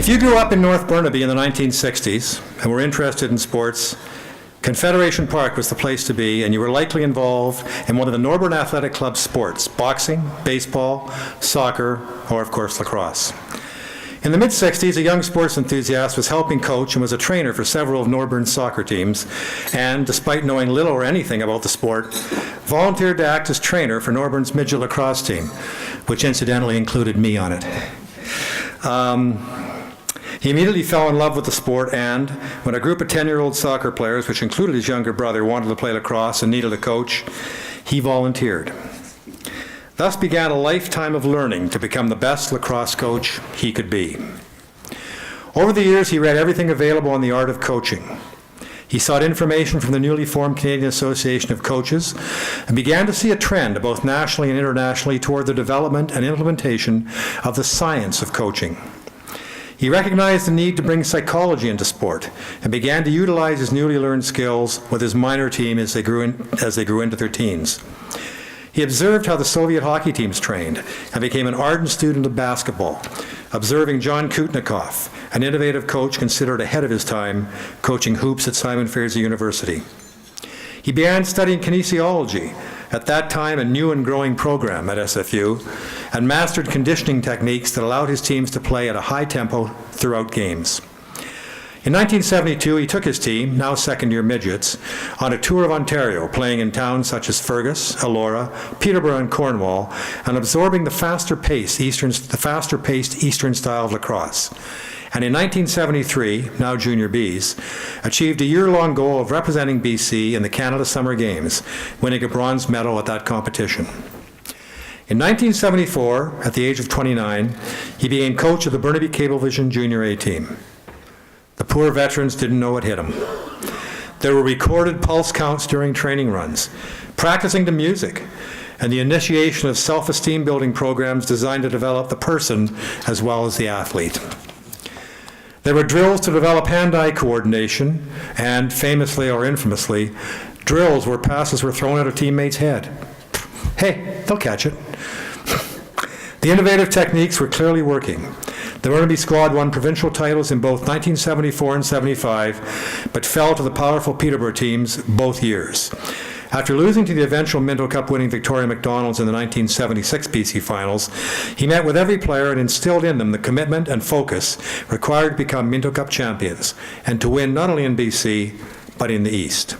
If you grew up in North Burnaby in the 1960s and were interested in sports, Confederation Park was the place to be, and you were likely involved in one of the Norburn Athletic Club's sports: boxing, baseball, soccer, or of course lacrosse. In the mid-60s, a young sports enthusiast was helping coach and was a trainer for several of Norburn's soccer teams, and despite knowing little or anything about the sport, volunteered to act as trainer for Norburn's midget lacrosse team, which incidentally included me on it. He immediately fell in love with the sport, and when a group of 10-year-old soccer players, which included his younger brother, wanted to play lacrosse and needed a coach, he volunteered. Thus began a lifetime of learning to become the best lacrosse coach he could be. Over the years, he read everything available on the art of coaching. He sought information from the newly formed Canadian Association of Coaches and began to see a trend, both nationally and internationally, toward the development and implementation of the science of coaching. He recognized the need to bring psychology into sport and began to utilize his newly learned skills with his minor team as they grew into their teens. He observed how the Soviet hockey teams trained and became an ardent student of basketball, observing John Kutnikov, an innovative coach considered ahead of his time, coaching hoops at Simon Fraser University. He began studying kinesiology, at that time a new and growing program at SFU, and mastered conditioning techniques that allowed his teams to play at a high tempo throughout games. In 1972, he took his team, now second-year midgets, on a tour of Ontario, playing in towns such as Fergus, Elora, Peterborough, and Cornwall, and absorbing the faster-paced Eastern style of lacrosse. And in 1973, now Junior Bs, achieved a year-long goal of representing BC in the Canada Summer Games, winning a bronze medal at that competition. In 1974, at the age of 29, he became coach of the Burnaby Cablevision Junior A team. The poor veterans didn't know what hit them. There were recorded pulse counts during training runs, practicing to music, and the initiation of self-esteem building programs designed to develop the person as well as the athlete. There were drills to develop hand-eye coordination, and famously or infamously, drills where passes were thrown at a teammate's head. Hey, they'll catch it. The innovative techniques were clearly working. The Burnaby squad won provincial titles in both 1974 and 75, but fell to the powerful Peterborough teams both years. After losing to the eventual Minto Cup winning Victoria McDonald's in the 1976 BC finals, he met with every player and instilled in them the commitment and focus required to become Minto Cup champions and to win not only in BC, but in the East.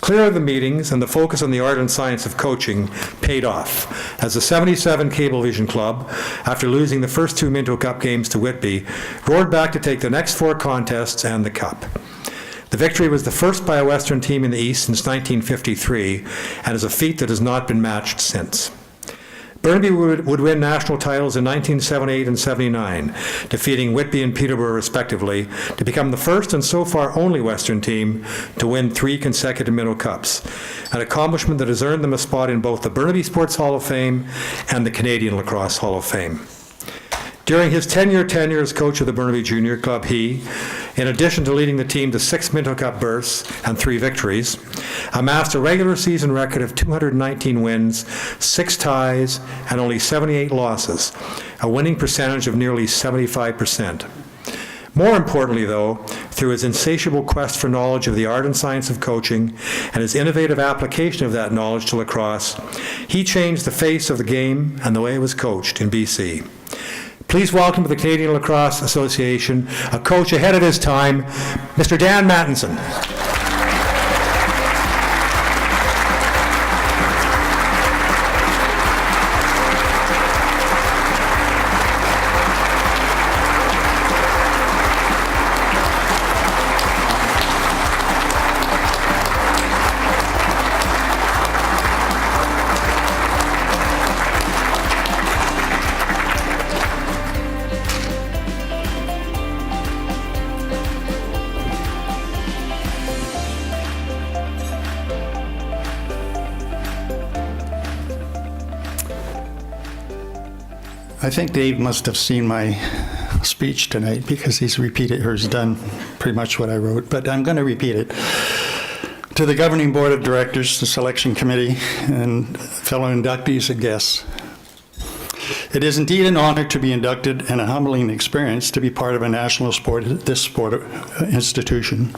Clearly, the meetings and the focus on the art and science of coaching paid off, as the 77 Cablevision Club, after losing the first two Minto Cup games to Whitby, roared back to take the next four contests and the Cup. The victory was the first by a Western team in the East since 1953, and is a feat that has not been matched since. Burnaby would win national titles in 1978 and 79, defeating Whitby and Peterborough respectively, to become the first and so far only Western team to win 3 consecutive Minto Cups, an accomplishment that has earned them a spot in both the Burnaby Sports Hall of Fame and the Canadian Lacrosse Hall of Fame. During his 10-year tenure as coach of the Burnaby Junior Club, he, in addition to leading the team to 6 Minto Cup berths and 3 victories, amassed a regular season record of 219 wins, 6 ties, and only 78 losses, a winning percentage of nearly 75%. More importantly, though, through his insatiable quest for knowledge of the art and science of coaching and his innovative application of that knowledge to lacrosse, he changed the face of the game and the way it was coached in BC. Please welcome to the Canadian Lacrosse Association a coach ahead of his time, Mr. Dan Mattinson. I think Dave must have seen my speech tonight because he's repeated or has done pretty much what I wrote, but I'm going to repeat it. To the governing board of directors, the selection committee, and fellow inductees and guests. It is indeed an honor to be inducted and a humbling experience to be part of a national sport institution.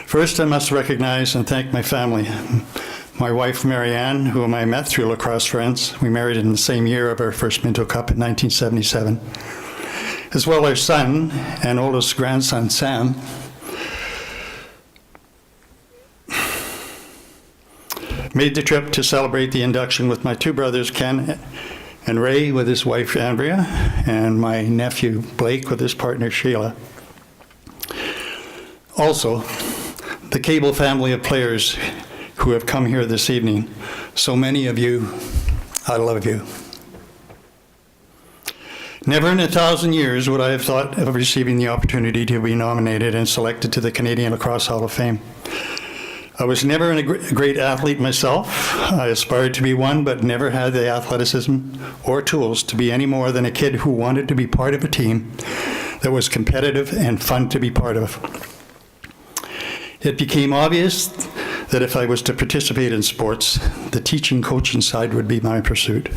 First, I must recognize and thank my family. My wife, Marianne, whom I met through lacrosse friends. We married in the same year of our first Minto Cup in 1977. As well our son and oldest grandson, Sam. Made the trip to celebrate the induction with my two brothers, Ken and Ray, with his wife, Andrea, and my nephew, Blake, with his partner, Sheila. Also, the Cable family of players who have come here this evening. So many of you, I love you. Never in 1,000 years would I have thought of receiving the opportunity to be nominated and selected to the Canadian Lacrosse Hall of Fame. I was never a great athlete myself. I aspired to be one, but never had the athleticism or tools to be any more than a kid who wanted to be part of a team that was competitive and fun to be part of. It became obvious that if I was to participate in sports, the teaching coaching side would be my pursuit.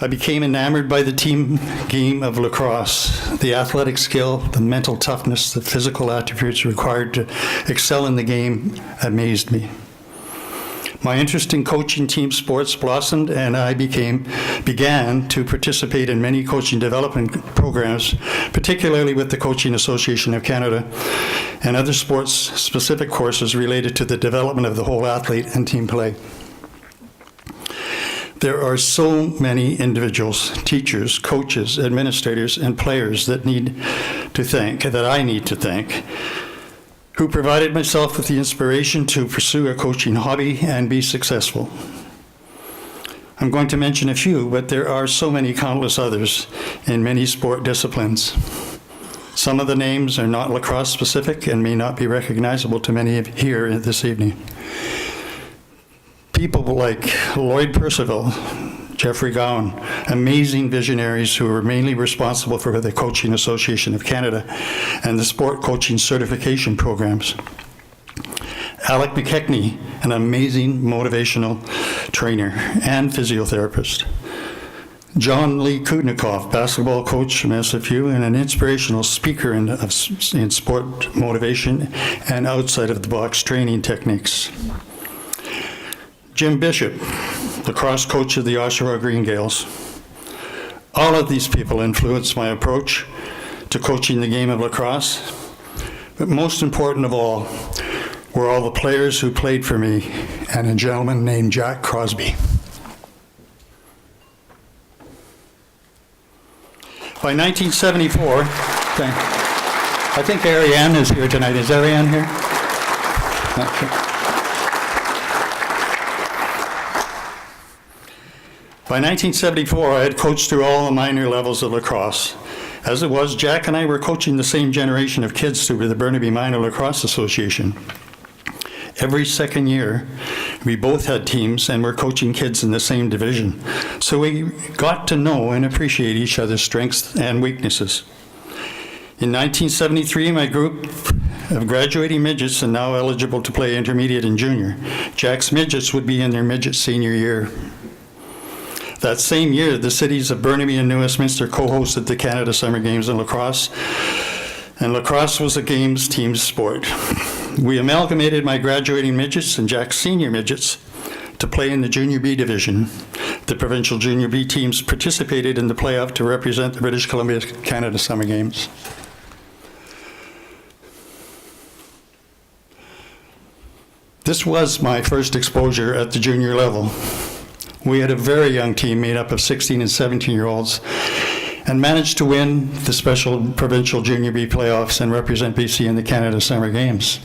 I became enamored by the team game of lacrosse, the athletic skill, the mental toughness, the physical attributes required to excel in the game amazed me. My interest in coaching team sports blossomed, and I began to participate in many coaching development programs, particularly with the Coaching Association of Canada and other sports-specific courses related to the development of the whole athlete and team play. There are so many individuals, teachers, coaches, administrators, and players that I need to thank, who provided myself with the inspiration to pursue a coaching hobby and be successful. I'm going to mention a few, but there are so many countless others in many sport disciplines. Some of the names are not lacrosse specific and may not be recognizable to many here this evening. People like Lloyd Percival, Jeffrey Gowan, amazing visionaries who were mainly responsible for the Coaching Association of Canada and the sport coaching certification programs. Alec McKechnie, an amazing motivational trainer and physiotherapist. John Lee Kudnikoff, basketball coach from SFU and an inspirational speaker in sport motivation and outside of the box training techniques. Jim Bishop, lacrosse coach of the Oshawa Green Gaels. All of these people influenced my approach to coaching the game of lacrosse, but most important of all were all the players who played for me and a gentleman named Jack Crosby. By 1974, I think Ariane is here tonight. Is Ariane here? Okay. By 1974, I had coached through all the minor levels of lacrosse. As it was, Jack and I were coaching the same generation of kids through the Burnaby Minor Lacrosse Association. Every second year, we both had teams and were coaching kids in the same division. So we got to know and appreciate each other's strengths and weaknesses. In 1973, my group of graduating midgets and now eligible to play intermediate and junior. Jack's midgets would be in their midget senior year. That same year, the cities of Burnaby and New Westminster co-hosted the Canada Summer Games in lacrosse, and lacrosse was a games team sport. We amalgamated my graduating midgets and Jack's senior midgets to play in the Junior B division. The provincial Junior B teams participated in the playoff to represent the British Columbia Canada Summer Games. This was my first exposure at the junior level. We had a very young team made up of 16 and 17-year-olds and managed to win the special provincial Junior B playoffs and represent BC in the Canada Summer Games.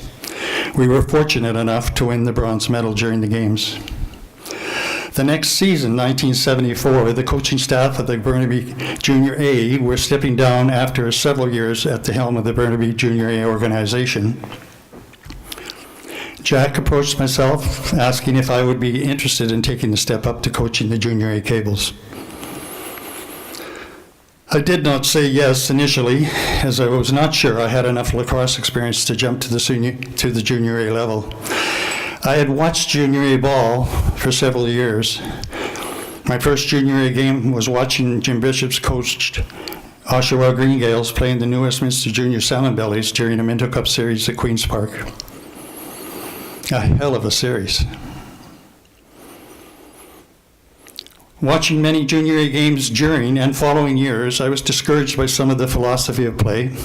We were fortunate enough to win the bronze medal during the games. The next season, 1974, the coaching staff of the Burnaby Junior A were stepping down after several years at the helm of the Burnaby Junior A organization. Jack approached myself, asking if I would be interested in taking the step up to coaching the Junior A Cables. I did not say yes initially, as I was not sure I had enough lacrosse experience to jump to the Junior A level. I had watched Junior A ball for several years, My first junior A game was watching Jim Bishop's coached Oshawa Green Gaels playing the New Westminster Junior Salmon Bellies during a Minto Cup series at Queen's Park. A hell of a series. Watching many junior A games during and following years, I was discouraged by some of the philosophy of play.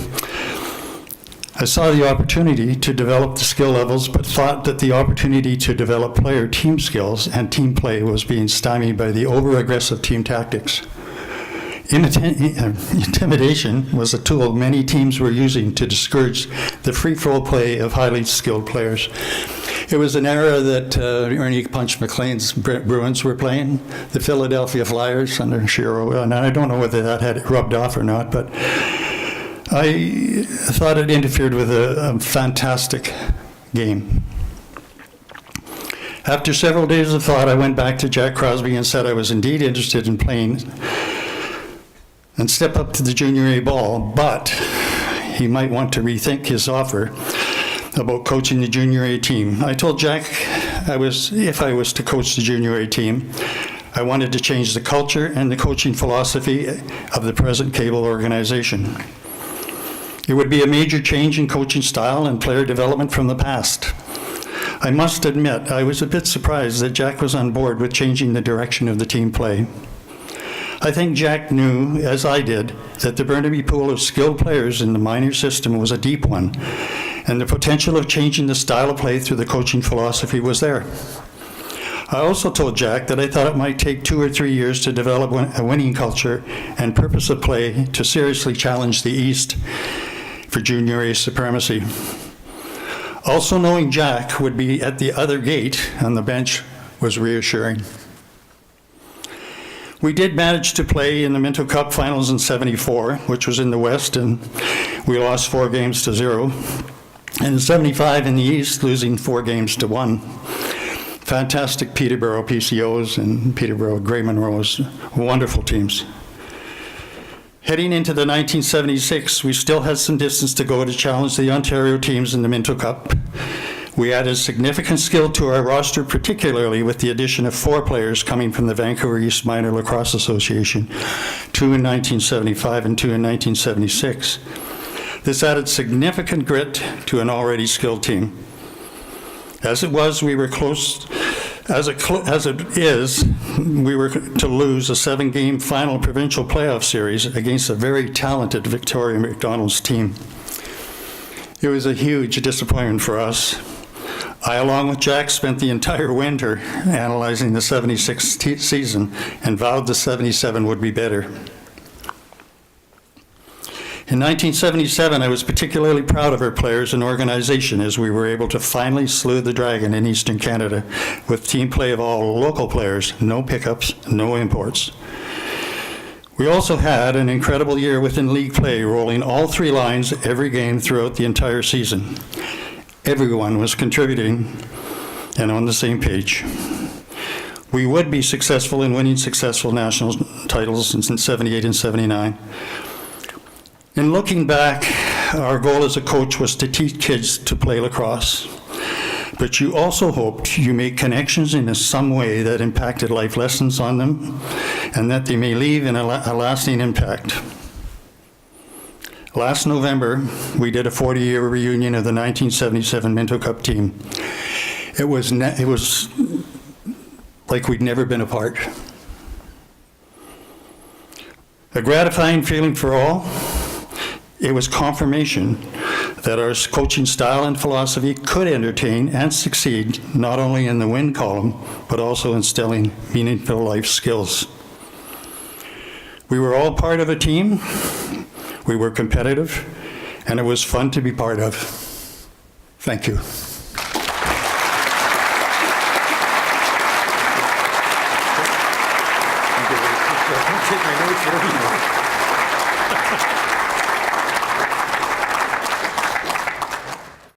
I saw the opportunity to develop the skill levels, but thought that the opportunity to develop player team skills and team play was being stymied by the over-aggressive team tactics. Intimidation was a tool many teams were using to discourage the free-flow play of highly skilled players. It was an era that Ernie Punch McLean's Bruins were playing, the Philadelphia Flyers under Shiro, and I don't know whether that had rubbed off or not, but I thought it interfered with a fantastic game. After several days of thought, I went back to Jack Crosby and said I was indeed interested in playing and step up to the junior A ball, but he might want to rethink his offer about coaching the junior A team. I told Jack if I was to coach the junior A team, I wanted to change the culture and the coaching philosophy of the present cable organization. It would be a major change in coaching style and player development from the past. I must admit, I was a bit surprised that Jack was on board with changing the direction of the team play. I think Jack knew, as I did, that the Burnaby pool of skilled players in the minor system was a deep one, and the potential of changing the style of play through the coaching philosophy was there. I also told Jack that I thought it might take 2 or 3 years to develop a winning culture and purpose of play to seriously challenge the East for junior A supremacy. Also knowing Jack would be at the other gate on the bench was reassuring. We did manage to play in the Minto Cup finals in '74, which was in the West, and we lost 4-0. And in '75 in the East, losing 4-1. Fantastic Peterborough PCOs and Peterborough Grey Monroes, wonderful teams. Heading into the 1976, we still had some distance to go to challenge the Ontario teams in the Minto Cup. We added significant skill to our roster, particularly with the addition of 4 players coming from the Vancouver East Minor Lacrosse Association, 2 in 1975 and 2 in 1976. This added significant grit to an already skilled team. As it was, we were close. As it is, we were to lose a 7-game final provincial playoff series against a very talented Victoria McDonald's team. It was a huge disappointment for us. I, along with Jack, spent the entire winter analyzing the '76 season and vowed the '77 would be better. In 1977, I was particularly proud of our players and organization as we were able to finally slew the dragon in Eastern Canada with team play of all local players, no pickups, no imports. We also had an incredible year within league play, rolling all 3 lines every game throughout the entire season. Everyone was contributing and on the same page. We would be successful in winning successful national titles in '78 and '79. In looking back, our goal as a coach was to teach kids to play lacrosse. But you also hoped you made connections in some way that impacted life lessons on them and that they may leave in a lasting impact. Last November, we did a 40-year reunion of the 1977 Minto Cup team. It was like we'd never been apart. A gratifying feeling for all. It was confirmation that our coaching style and philosophy could entertain and succeed not only in the win column, but also instilling meaningful life skills. We were all part of a team. We were competitive, and it was fun to be part of. Thank you. Take my notes.